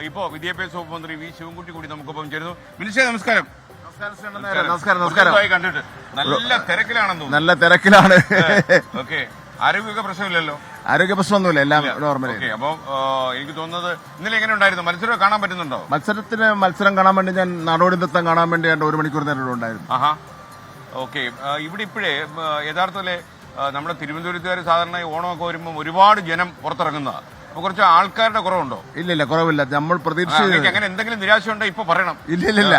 ഇപ്പോൾ വിദ്യാഭ്യാസ വകുപ്പ് മന്ത്രി വി ശിവൻകുട്ടി കൂടി നമുക്കൊപ്പം ചേരുന്നു. മിനിസ്റ്റർ നമസ്കാരം. നമസ്കാരം. കണ്ടിട്ട് നല്ല തിരക്കിലാണെന്ന് തോന്നുന്നു. നല്ല തിരക്കിലാണ്. ഓക്കെ, ആരോഗ്യ പ്രശ്നമില്ലല്ലോ? ആരോഗ്യ പ്രശ്നമൊന്നുമില്ല, എല്ലാം നോർമലി. അപ്പൊ എനിക്ക് തോന്നുന്നത് ഇന്നലെ എങ്ങനെ ഉണ്ടായിരുന്നു? മത്സരം കാണാൻ പറ്റുന്നുണ്ടോ? മത്സരം കാണാൻ വേണ്ടി ഞാൻ നാടോടി നൃത്തം കാണാൻ വേണ്ടി 1 മണിക്കൂർ നേരം ഉണ്ടായിരുന്നു. ആഹാ, ഓക്കെ. ഇവിടെ ഇപ്പോഴേ യഥാർത്ഥത്തില് നമ്മുടെ തിരുവനന്തപുരത്തുകാർ സാധാരണ ഓണമൊക്കെ വരുമ്പോൾ ഒരുപാട് ജനം പുറത്തിറങ്ങുന്നതാണ്. അപ്പൊ കുറച്ച് ആൾക്കാരുടെ കുറവുണ്ടോ? ഇല്ല, കുറവില്ല. നമ്മൾ പ്രതീക്ഷിച്ചു. അങ്ങനെ എന്തെങ്കിലും നിരാശ ഉണ്ടോ ഇപ്പൊ പറയണം. ഇല്ല.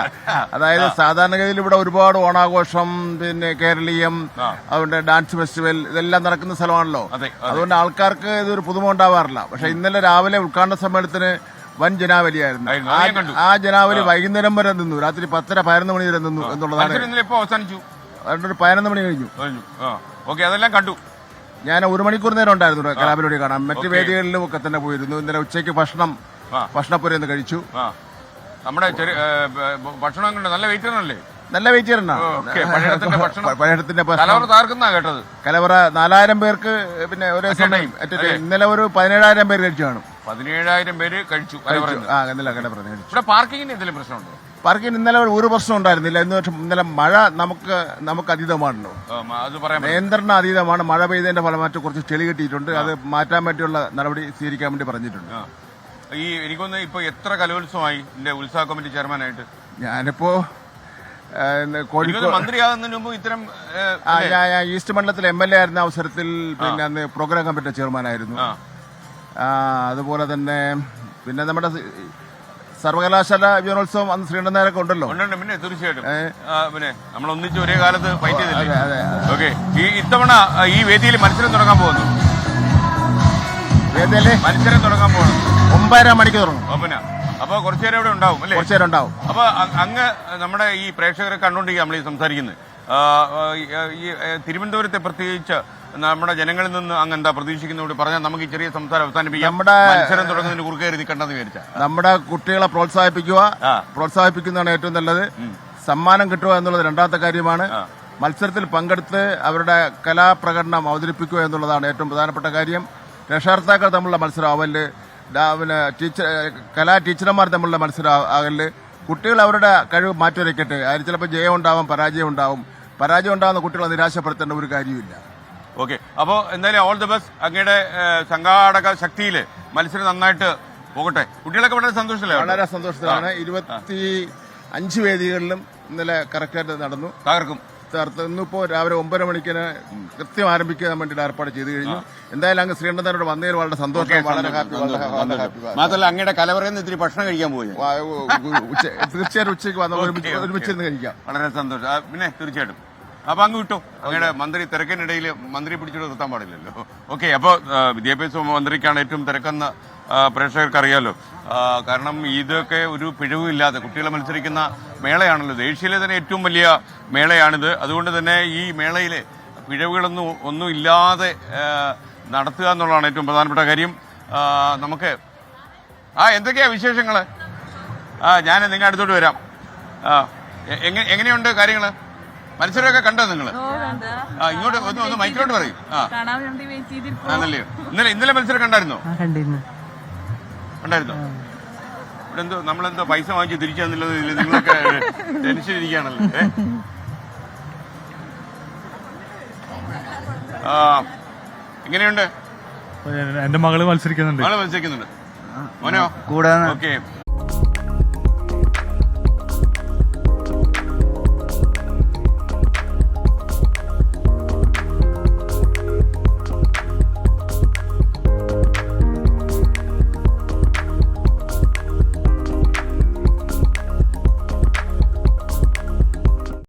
അതായത് സാധാരണഗതിയിൽ ഇവിടെ ഒരുപാട് ഓണാഘോഷം, പിന്നെ കേരളീയം, അവരുടെ ഡാൻസ് ഫെസ്റ്റിവൽ ഇതെല്ലാം നടക്കുന്ന സ്ഥലമാണല്ലോ. അതുകൊണ്ട് ആൾക്കാർക്ക് ഇതൊരു പുതുമ ഉണ്ടാവാറില്ല. പക്ഷെ ഇന്നലെ രാവിലെ ഉദ്ഘാടന സമ്മേളനത്തിന് വൻ ജനാവലിയായിരുന്നു. ആ ജനാവലി വൈകുന്നേരം വരെ നിന്നു. രാത്രി 10-11 മണി വരെ നിന്നു എന്നുള്ളതാണ്. അവസാനിച്ചു. അതുകൊണ്ട് 11 മണി കഴിഞ്ഞു. ഓക്കെ, അതെല്ലാം കണ്ടു. ഞാൻ 1 മണിക്കൂർ നേരം ഉണ്ടായിരുന്നു കലാപരിപാടി കാണാൻ. മറ്റു വേദികളിലും ഒക്കെ തന്നെ പോയിരുന്നു. ഇന്നലെ ഉച്ചയ്ക്ക് ഭക്ഷണപ്പുരന്ന് കഴിച്ചു. നമ്മുടെ ഭക്ഷണം നല്ല വെയിറ്ററല്ലേ? നല്ല വെയിറ്ററാണ്. പഴയത്തിന്റെ കേട്ടത് കലവറ 4000 പേർക്ക് പിന്നെ ഒരേ സമയം. ഇന്നലെ ഒരു 17,000 പേര് കഴിച്ചു കാണും. 17,000 പേര് കഴിച്ചു. കലവറ പാർക്കിങ്ങിന് എന്തെങ്കിലും പ്രശ്നമുണ്ടോ? പാർക്കിന് ഇന്നലെ ഒരു പ്രശ്നം ഉണ്ടായിരുന്നില്ല. ഇന്നലെ മഴ നമുക്ക് അതീതമാണല്ലോ. നിയന്ത്രണ അതീതമാണ്. മഴ പെയ്തതിന്റെ ഫലമായിട്ട് കുറച്ച് ചെളി കെട്ടിയിട്ടുണ്ട്. അത് മാറ്റാൻ വേണ്ടിയുള്ള നടപടി സ്വീകരിക്കാൻ വേണ്ടി പറഞ്ഞിട്ടുണ്ട്. എനിക്കൊന്ന് ഇപ്പൊ എത്ര കലോത്സവമായി ഉത്സവ കമ്മിറ്റി ചെയർമാനായിട്ട്? ഞാനിപ്പോ കോഴിക്കോട് മന്ത്രിയാകുന്നതിന് മുമ്പ് ഇത്തരം ഞാൻ ഈസ്റ്റ് മണ്ഡലത്തിൽ MLA ആയിരുന്ന അവസരത്തിൽ പിന്നെ അന്ന് പ്രോഗ്രാം കമ്മിറ്റി ചെയർമാനായിരുന്നു. അതുപോലെ തന്നെ പിന്നെ നമ്മുടെ സർവകലാശാല യുവജനോത്സവം അന്ന് ശ്രീകണ്ഠനായരൊക്കെ ഉണ്ടല്ലോ. പിന്നെ തീർച്ചയായിട്ടും പിന്നെ നമ്മൾ ഒന്നിച്ച് ഒരേ കാലത്ത് ഫൈറ്റ് ചെയ്തില്ലേ? ഓക്കെ, ഇത്തവണ ഈ വേദിയിൽ മത്സരം തുടങ്ങാൻ പോകുന്നു. മത്സരം തുടങ്ങാൻ പോകുന്നു 9:30 മണിക്ക് തുടങ്ങും. പിന്നെ അപ്പൊ കുറച്ചുനേരം ഇവിടെ ഉണ്ടാവും അല്ലേ? കുറച്ചുനേരം ഉണ്ടാവും. അപ്പൊ അങ്ങ് നമ്മുടെ ഈ പ്രേക്ഷകരെ കണ്ടുകൊണ്ടിരിക്കുക നമ്മൾ ഈ സംസാരിക്കുന്നത്. ഈ തിരുവനന്തപുരത്തെ പ്രത്യേകിച്ച് നമ്മുടെ ജനങ്ങളിൽ നിന്ന് അങ്ങ് എന്താ പ്രതീക്ഷിക്കുന്നത് പറഞ്ഞാൽ നമുക്ക് ഈ ചെറിയ സംസാരം അവസാനിപ്പിക്കാം. നമ്മുടെ മത്സരം തുടങ്ങുന്നതിന് കുറുകയറി നിൽക്കണ്ടെന്ന് വിചാരിച്ച നമ്മുടെ കുട്ടികളെ പ്രോത്സാഹിപ്പിക്കുന്നതാണ് ഏറ്റവും നല്ലത്. സമ്മാനം കിട്ടുക എന്നുള്ളത് രണ്ടാമത്തെ കാര്യമാണ്. മത്സരത്തിൽ പങ്കെടുത്ത് അവരുടെ കലാപ്രകടനം അവതരിപ്പിക്കുക എന്നുള്ളതാണ് ഏറ്റവും പ്രധാനപ്പെട്ട കാര്യം. രക്ഷകർത്താക്കൾ തമ്മിലുള്ള മത്സരം ആവല്, പിന്നെ ടീച്ചർമാർ തമ്മിലുള്ള മത്സരം ആകല്. കുട്ടികൾ അവരുടെ കഴിവ് മാറ്റിവരയ്ക്കട്ടെ. അതിൽ ചിലപ്പോൾ ജയം ഉണ്ടാവും, പരാജയം ഉണ്ടാവുന്ന കുട്ടികളെ നിരാശപ്പെടുത്തേണ്ട ഒരു കാര്യമില്ല. ഓക്കെ, അപ്പോൾ എന്തായാലും ഓൾ ദി ബെസ്റ്റ്. അങ്ങയുടെ സംഘാടക ശക്തിയിൽ മത്സരം നന്നായിട്ട് പോകട്ടെ. കുട്ടികളൊക്കെ വളരെ സന്തോഷത്തിലാണ്. വളരെ സന്തോഷത്തിലാണ്. 25 വേദികളിലും ഇന്നലെ കറക്റ്റായിട്ട് നടന്നു. ഇന്നിപ്പോ രാവിലെ 9:30 മണിക്ക് കൃത്യം ആരംഭിക്കാൻ വേണ്ടി ഏർപ്പാട് ചെയ്തു കഴിഞ്ഞു. എന്തായാലും അങ്ങ് ശ്രീകണ്ഠനോട് വന്നതിൽ വളരെ സന്തോഷം. വളരെ ഹാപ്പി. മാത്രമല്ല അങ്ങയുടെ കലവറയിൽ ഇത്തിരി ഭക്ഷണം കഴിക്കാൻ പോയി. തീർച്ചയായിട്ടും ഉച്ചയ്ക്ക് വന്ന് ഒരുമിച്ചിരുന്ന് കഴിക്കാം. വളരെ സന്തോഷം. പിന്നെ തീർച്ചയായിട്ടും അപ്പൊ അങ്ങ് വിട്ടു. അങ്ങയുടെ മന്ത്രി തിരക്കിനിടയിൽ മന്ത്രി പിടിച്ചിട്ട് നിർത്താൻ പാടില്ലല്ലോ. ഓക്കെ, അപ്പോൾ വിദ്യാഭ്യാസ മന്ത്രിക്കാണ് ഏറ്റവും തിരക്കെന്ന് പ്രേക്ഷകർക്ക് അറിയാലോ. കാരണം ഇതൊക്കെ ഒരു പിഴവുമില്ലാതെ കുട്ടികളെ മത്സരിക്കുന്ന മേളയാണല്ലോ. ദേശീയയിലെ തന്നെ ഏറ്റവും വലിയ മേളയാണിത്. അതുകൊണ്ട് തന്നെ ഈ മേളയിൽ പിഴവുകളൊന്നും ഇല്ലാതെ നടത്തുക എന്നുള്ളതാണ് ഏറ്റവും പ്രധാനപ്പെട്ട കാര്യം. നമുക്ക് എന്തൊക്കെയാ വിശേഷങ്ങൾ? ഞാൻ നിങ്ങളുടെ അടുത്തോട്ട് വരാം. എങ്ങനെയുണ്ട് കാര്യങ്ങൾ? മത്സരമൊക്കെ കണ്ടോ നിങ്ങൾ? ഇങ്ങോട്ട് ഒന്ന് മൈക്കിലോട്ട് പറയും. ഇന്നലെ മത്സരം കണ്ടായിരുന്നോ? ഉണ്ടായിരുന്നോ? ഇവിടെ എന്തോ നമ്മളെന്തോ പൈസ വാങ്ങിച്ച് തിരിച്ചു തന്നില്ലെന്ന് നിങ്ങളൊക്കെ ടെൻഷൻ ഇരിക്കുകയാണല്ലോ. എങ്ങനെയുണ്ട്? എന്റെ മകള് മത്സരിക്കുന്നുണ്ട്. മോനോ? ഓക്കെ,